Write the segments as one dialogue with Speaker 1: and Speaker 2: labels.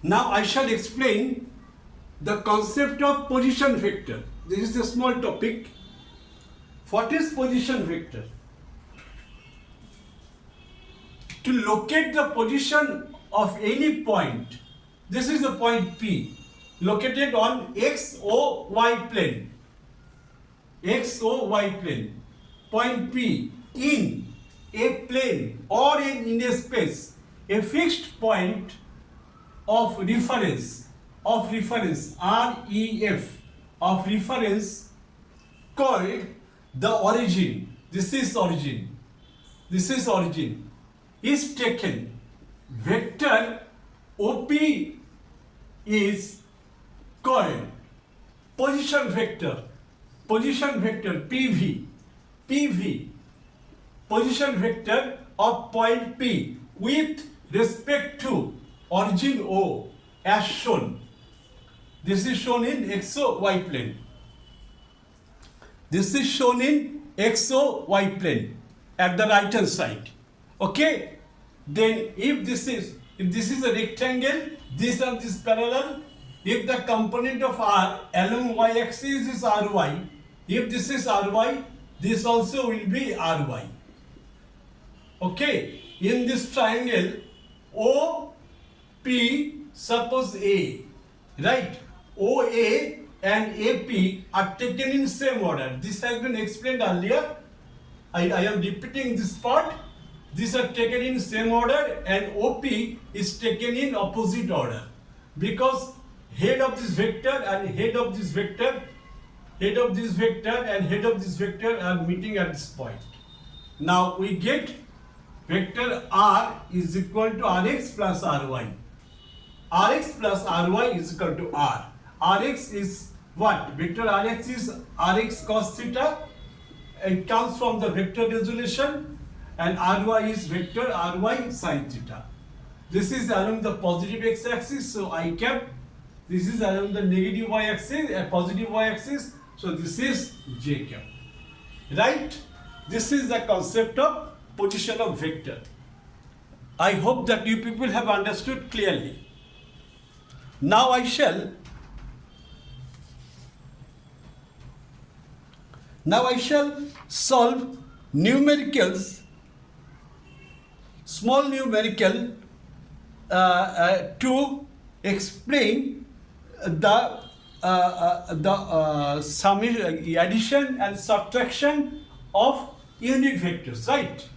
Speaker 1: Now I shall explain the concept of position vector. This is a small topic. What is position vector? To locate the position of any point, this is the point P, located on XOY plane. XOY plane. Point P in a plane or in a space, a fixed point of reference REF of reference called the origin. This is origin is taken. Vector OP is called position vector PV position vector of point P with respect to origin O as shown. This is shown in XOY plane. This is shown in XOY plane at the right hand side. Okay? Then if this is a rectangle, this and this parallel, if the component of R along y axis is RY, if this is RY, this also will be RY. Okay? In this triangle OP, suppose A, right? OA and AP are taken in same order. This has been explained earlier. I am repeating this part. These are taken in same order and OP is taken in opposite order because head of this vector and head of this vector are meeting at this point. Now we get vector R is equal to Rx plus Ry. Rx plus Ry is equal to R. Rx is what? Vector Rx is Rx cos theta. It comes from the vector resolution, and Ry is vector Ry sin theta. This is along the positive x-axis, so I cap. This is along the negative y-axis, positive y-axis, so this is j cap. Right? This is the concept of position of vector. I hope that you people have understood clearly. Now I shall solve numericals, small numerical to explain the addition and subtraction of unit vectors, right?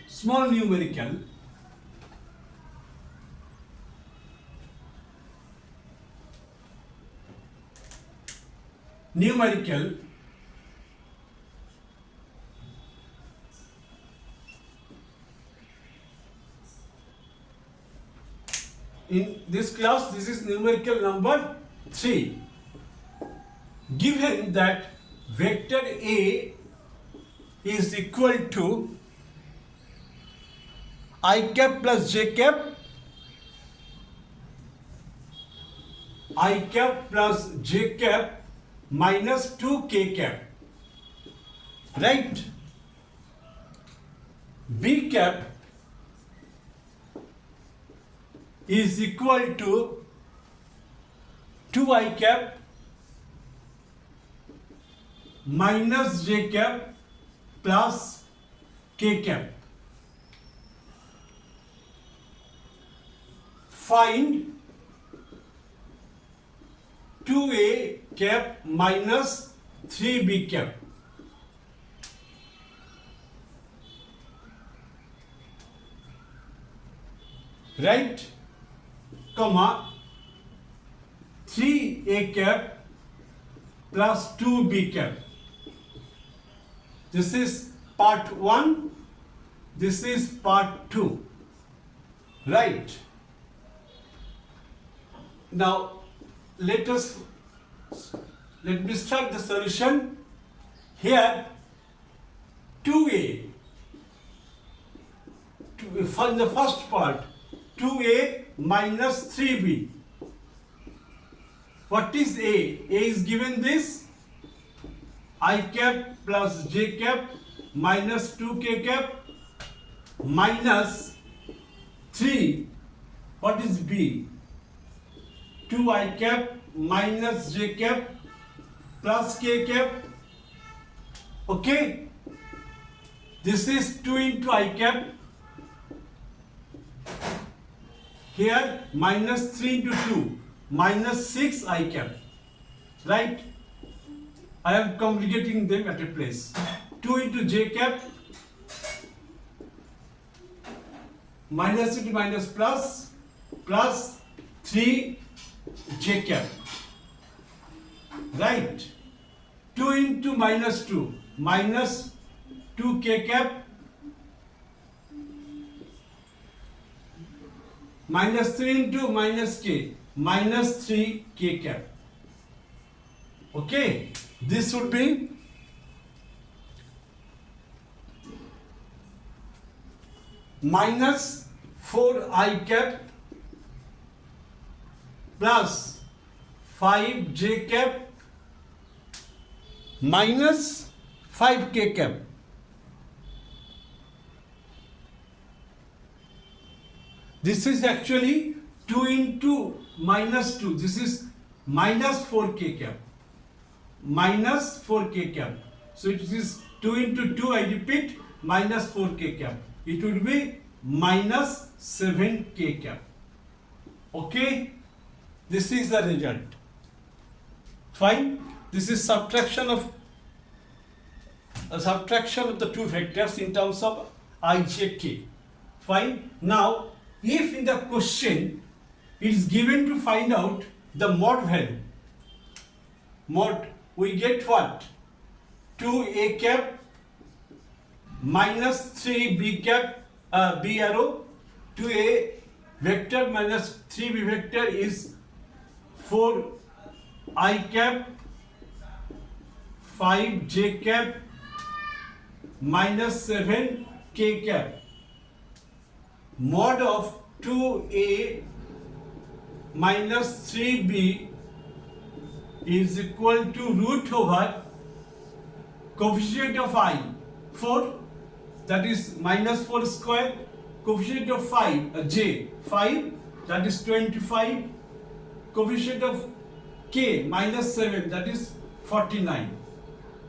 Speaker 1: Small numerical. In this class, this is numerical number 3. Given that vector A is equal to I cap plus j cap, minus 2k cap, right? B cap is equal to 2i cap minus j cap plus k cap. Find 2a cap minus 3b cap. Right? Comma 3a cap plus 2b cap. This is part 1. This is part 2. Right? Now let me start the solution. Here 2a, for the first part, 2a minus 3b. What is a? A is given this I cap plus j cap minus 2k cap minus 3 What is B? 2 I cap minus j cap plus k cap. Okay, this is 2 into I cap. Here minus 3 into 2 minus 6 I cap. Right? I am complicating them at a place. 2 into j cap minus into minus plus 3 j cap. Right? 2 into minus 2 minus 2 k cap minus 3 into minus k minus 3 k cap. Okay, this would be minus 4 I cap plus 5 j cap minus 5 k cap. This is actually 2 into minus 2. This is minus 4 k cap. Minus 4 k cap. So it is 2 into 2, I repeat, minus 4 k cap. It would be minus 7 k cap. Okay, this is the result. Fine. This is subtraction of the two vectors in terms of I, j, k. Fine. Now, if in the question it is given to find out the mod value, mod, we get what? 2a cap minus 3b cap, b arrow, 2a vector minus 3b vector is 4 I cap 5 j cap minus 7 k cap. Mod of 2a minus 3b is equal to root over coefficient of I 4, that is minus 4 square, coefficient of 5 j 5, that is 25, coefficient of k minus 7, that is 49,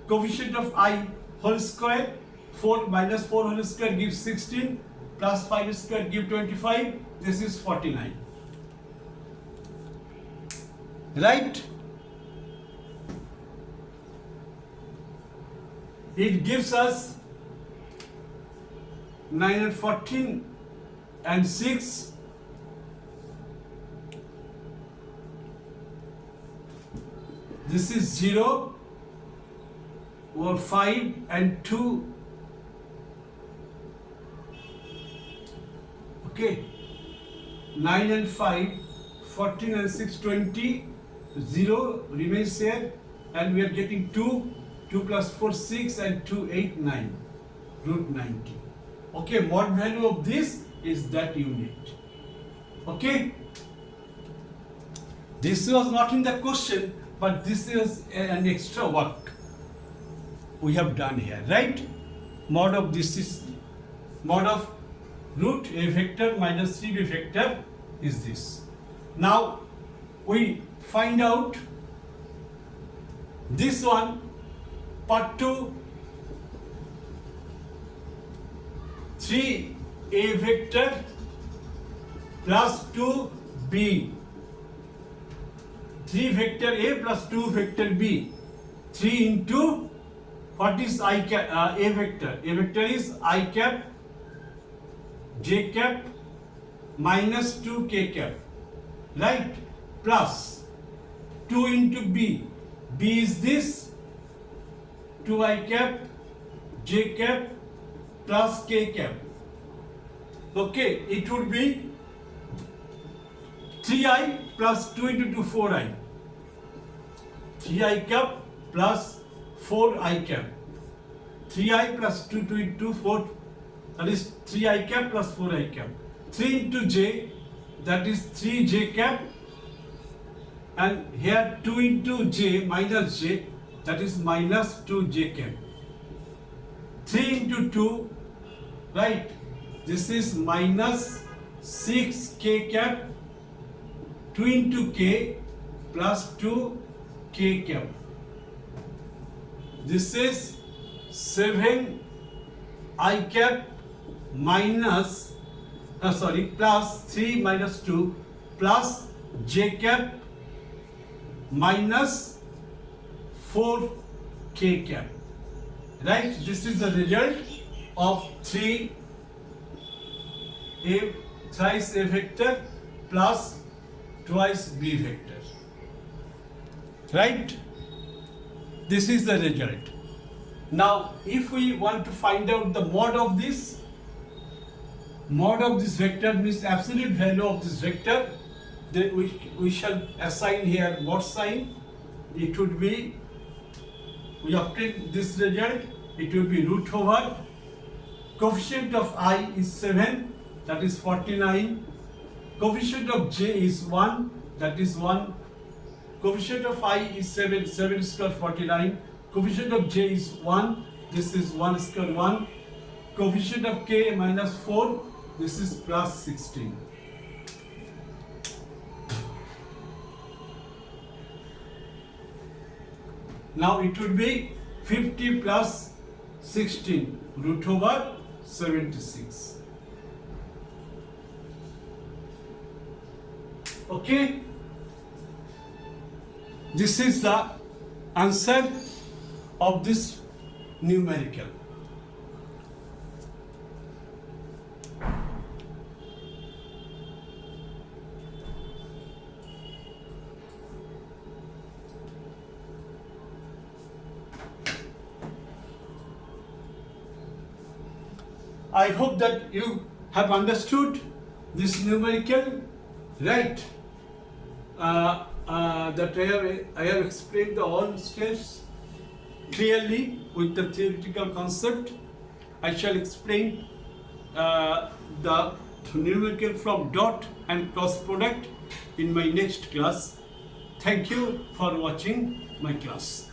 Speaker 1: coefficient of I whole square, 4 minus 4 whole square gives 16 plus 5 square give 25, this is 49. Right? It gives us 9 and 14 and 6. This is 0 or 5 and 2. Okay. 9 and 5, 14 and 6, 20. 0 remains here, and we are getting 2. 2 plus 4, 6 and 2, 8, 9. Root 90. Okay, mod value of this is that unit. Okay. This was not in the question, but this is an extra work we have done here, right? Mod of this is mod of root a vector minus 3b vector is this. Now we find out this one, part 2, 3a vector plus 2b. 3 vector a plus 2 vector b. 3 into what is I cap, a vector? A vector is I cap j cap minus 2 k cap, right? Plus 2 into b. B is this 2 I cap j cap plus k cap. Okay, it would be 3i plus 2 into 2, 4i. 3i cap plus 4i cap. 3i plus 2, 2 into 4, that is 3i cap plus 4i cap. 3 into j, that is 3j cap. And here 2 into j minus j, that is minus 2j cap. 3 into 2, right? This is minus 6k cap 2 into k plus 2k cap. This is 7 I cap minus plus 3 minus 2 plus j cap minus 4k cap. Right? This is the result of 3 a thrice a vector plus twice b vector. Right? This is the result. Now, if we want to find out the mod of this vector means absolute value of this vector, then we shall assign here mod sign. It would be, we obtain this result, it will be root over, coefficient of I is 7, that is 49, coefficient of j is 1, that is 1, coefficient of I is 7, 7 square 49, coefficient of j is 1, this is 1 square 1, coefficient of k minus 4, this is plus 16. Now it would be 50 plus 16 root over 76. Okay, this is the answer of this numerical. I hope that you have understood this numerical, right? That I have explained the all steps clearly with the theoretical concept. I shall explain the numerical from dot and cross product in my next class. Thank you for watching my class.